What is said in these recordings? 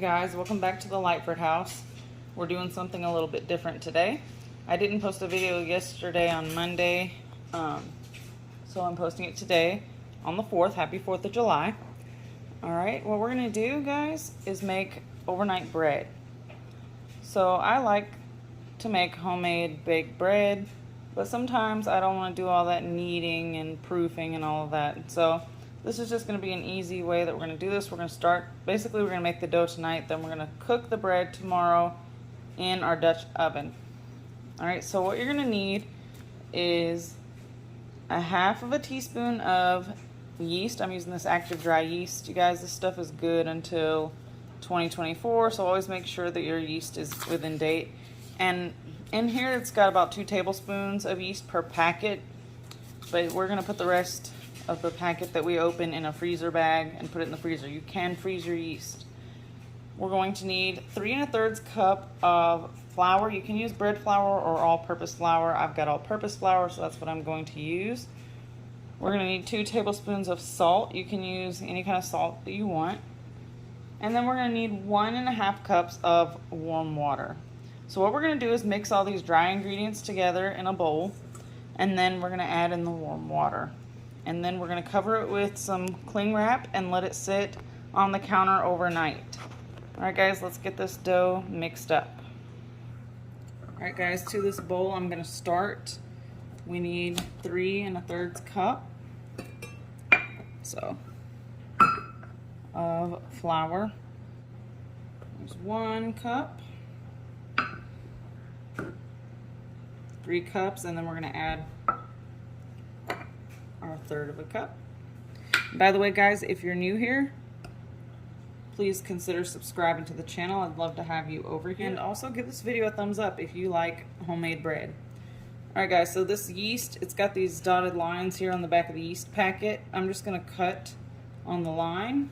guys, welcome back to the Lightford house. We're doing something a little bit different today. I didn't post a video yesterday on Monday, so I'm posting it today on the 4th. Happy 4th of July. Alright, what we're going to do, guys, is make overnight bread. So I like to make homemade baked bread, but sometimes I don't want to do all that kneading and proofing and all of that. So this is just going to be an easy way that we're going to do this. We're going to start, basically we're going to make the dough tonight, then we're going to cook the bread tomorrow in our Dutch oven. Alright, so what you're going to need is a half of a teaspoon of yeast. I'm using this active dry yeast. You guys, this stuff is good until 2024, so always make sure that your yeast is within date. And in here it's got about 2 tablespoons of yeast per packet, but we're going to put the rest of the packet that we open in a freezer bag and put it in the freezer. You can freeze your yeast. We're going to need 3 1/3 cup of flour. You can use bread flour or all-purpose flour. I've got all-purpose flour, so that's what I'm going to use. We're going to need 2 tablespoons of salt. You can use any kind of salt that you want. And then we're going to need 1 1/2 cups of warm water. So what we're going to do is mix all these dry ingredients together in a bowl, and then we're going to add in the warm water. And then we're going to cover it with some cling wrap and let it sit on the counter overnight. Alright guys, let's get this dough mixed up. Alright guys, to this bowl I'm going to start. We need 3 1/3 cup of flour. There's 1 cup, 3 cups, and then we're going to add our 1/3 of a cup. By the way, guys, if you're new here, please consider subscribing to the channel. I'd love to have you over here. And also give this video a thumbs up if you like homemade bread. Alright guys, so this yeast, it's got these dotted lines here on the back of the yeast packet. I'm just going to cut on the line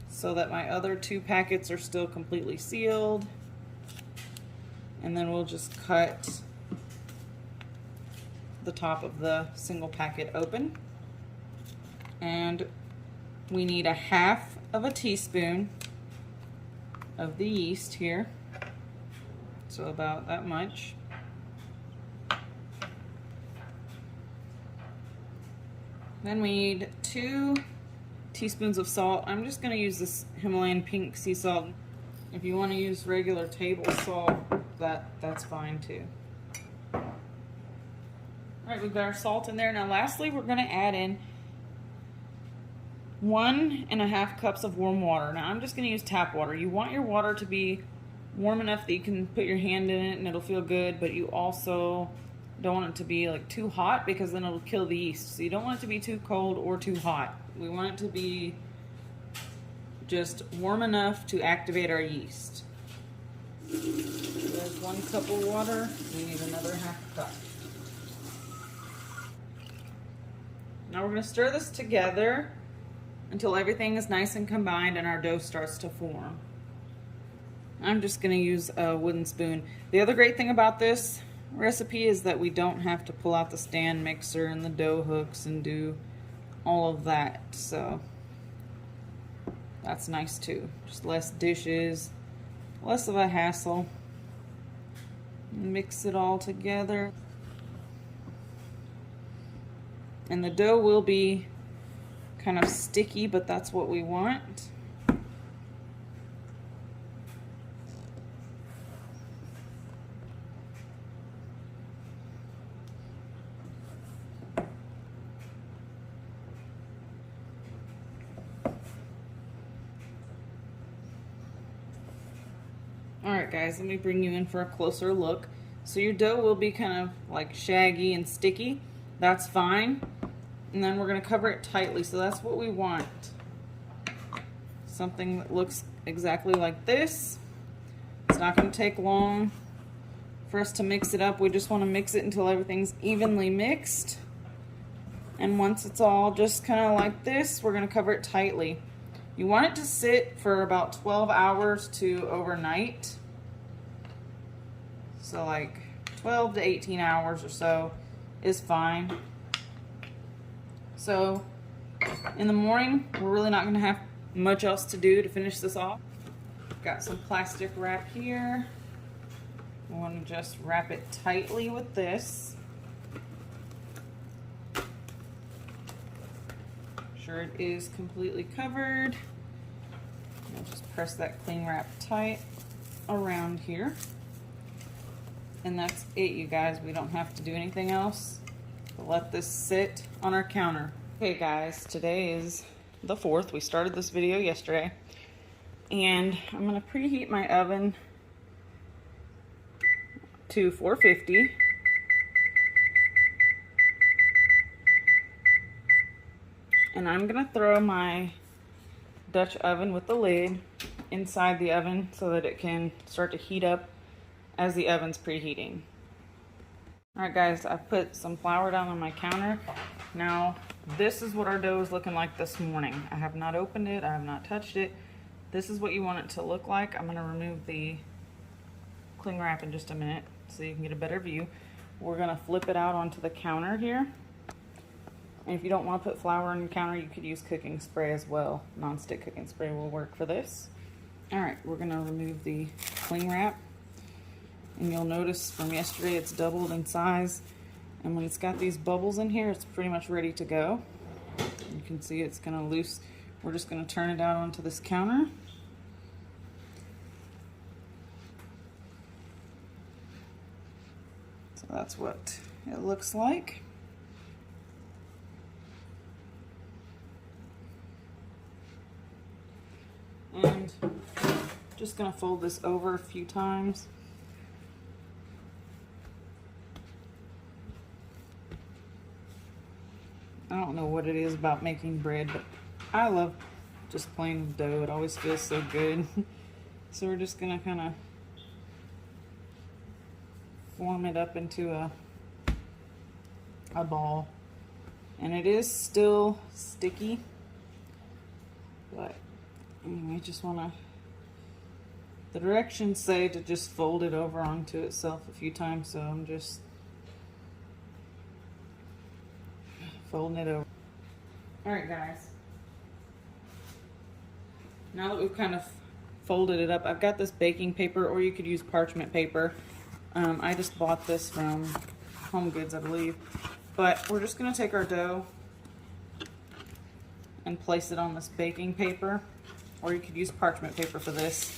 so that my other 2 packets are still completely sealed. And then we'll just cut the top of the single packet open. And we need 1/2 of a teaspoon of the yeast here. So about that much. Then we need 2 teaspoons of salt. I'm just going to use this Himalayan pink sea salt. If you want to use regular table salt, that's fine too. Alright, we've got our salt in there. Now lastly, we're going to add in 1 1/2 cups of warm water. Now I'm just going to use tap water. You want your water to be warm enough that you can put your hand in it and it'll feel good, but you also don't want it to be like too hot because then it'll kill the yeast. So you don't want it to be too cold or too hot. We want it to be just warm enough to activate our yeast. So there's 1 cup of water. We need another 1/2 cup. Now we're going to stir this together until everything is nice and combined and our dough starts to form. I'm just going to use a wooden spoon. The other great thing about this recipe is that we don't have to pull out the stand mixer and the dough hooks and do all of that. So that's nice too. Just less dishes, less of a hassle. Mix it all together. And the dough will be kind of sticky, but that's what we want. Alright guys, let me bring you in for a closer look. So your dough will be kind of like shaggy and sticky. That's fine. And then we're going to cover it tightly, so that's what we want. Something that looks exactly like this. It's not going to take long for us to mix it up. We just want to mix it until everything's evenly mixed. And once it's all just kind of like this, we're going to cover it tightly. You want it to sit for about 12 hours to overnight. So like 12 to 18 hours or so is fine. So In the morning, we're really not gonna have much else to do to finish this off. Got some plastic wrap here. I want to just wrap it tightly with this. Sure it is completely covered. I'll just press that cling wrap tight around here. And that's it, you guys. We don't have to do anything else. We'll let this sit on our counter. Okay guys, today is the 4th. We started this video yesterday. And I'm gonna preheat my oven to 450. And I'm gonna throw my Dutch oven with the lid inside the oven so that it can start to heat up as the oven's preheating. Alright guys, I've put some flour down on my counter. Now, this is what our dough is looking like this morning. I have not opened it, I have not touched it. This is what you want it to look like. I'm going to remove the cling wrap in just a minute so you can get a better view. We're going to flip it out onto the counter here. And if you don't want to put flour on your counter, you could use cooking spray as well. Non-stick cooking spray will work for this. Alright, we're going to remove the cling wrap. And you'll notice from yesterday it's doubled in size. And when it's got these bubbles in here, it's pretty much ready to go. You can see it's going to loose. We're just going to turn it out onto this counter. So that's what it looks like. And just going to fold this over a few times. I don't know what it is about making bread, but I love just plain dough. It always feels so good. So we're just gonna kind of form it up into a ball. And it is still sticky, but anyway, just wanna, the directions say to just fold it over onto itself a few times, so I'm just folding it over. Alright guys, now that we've kind of folded it up, I've got this baking paper, or you could use parchment paper. I just bought this from Home Goods, I believe. But we're just going to take our dough and place it on this baking paper, or you could use parchment paper for this.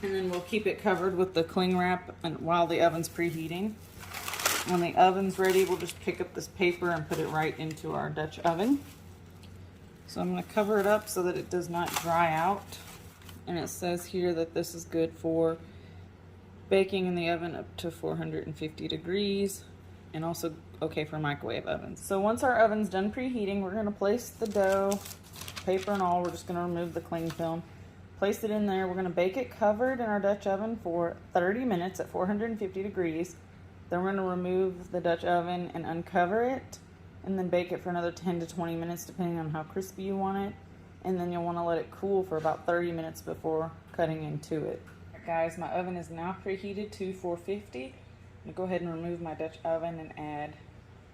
And then we'll keep it covered with the cling wrap and while the oven's preheating. When the oven's ready, we'll just pick up this paper and put it right into our Dutch oven. So I'm going to cover it up so that it does not dry out. And it says here that this is good for baking in the oven up to 450 degrees, and also okay for microwave ovens. So once our oven's done preheating, we're going to place the dough, paper and all. We're just going to remove the cling film. Place it in there. We're going to bake it covered in our Dutch oven for 30 minutes at 450 degrees. Then we're going to remove the Dutch oven and uncover it, and then bake it for another 10 to 20 minutes depending on how crispy you want it. And then you'll want to let it cool for about 30 minutes before cutting into it. Right, guys, my oven is now preheated to 450. I'm going to go ahead and remove my Dutch oven and add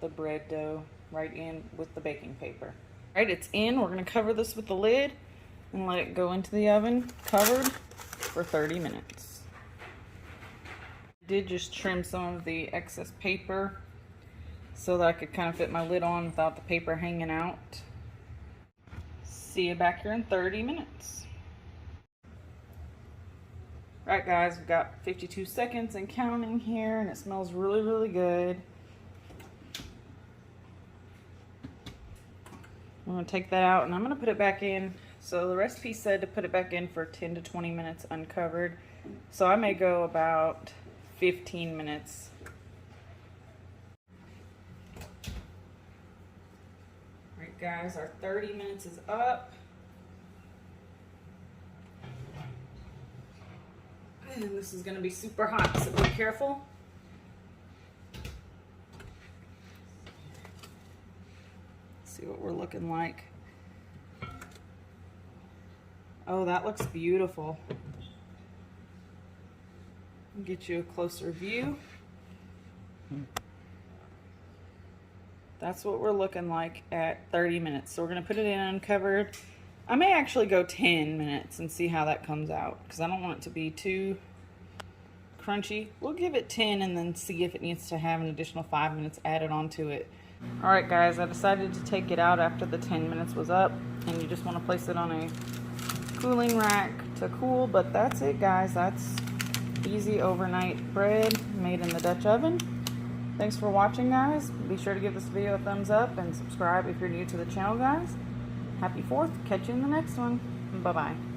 the bread dough right in with the baking paper. All right, it's in. We're going to cover this with the lid and let it go into the oven covered for 30 minutes. I did just trim some of the excess paper so that I could kind of fit my lid on without the paper hanging out. See you back here in 30 minutes. Right guys, we've got 52 seconds and counting here, and it smells really, really good. I'm going to take that out and I'm going to put it back in. So the recipe said to put it back in for 10 to 20 minutes uncovered. So I may go about 15 minutes. Alright guys, our 30 minutes is up. And this is going to be super hot, so be careful. Let's see what we're looking like. Oh, that looks beautiful. Get you a closer view. That's what we're looking like at 30 minutes. So we're gonna put it in uncovered. I may actually go 10 minutes and see how that comes out because I don't want it to be too crunchy. We'll give it 10 and then see if it needs to have an additional 5 minutes added onto it. All right, guys, I decided to take it out after the 10 minutes was up, and you just want to place it on a cooling rack to cool, but that's it, guys. That's easy overnight bread made in the Dutch oven. Thanks for watching, guys. Be sure to give this video a thumbs up and subscribe if you're new to the channel, guys. Happy 4th. Catch you in the next one. Bye-bye.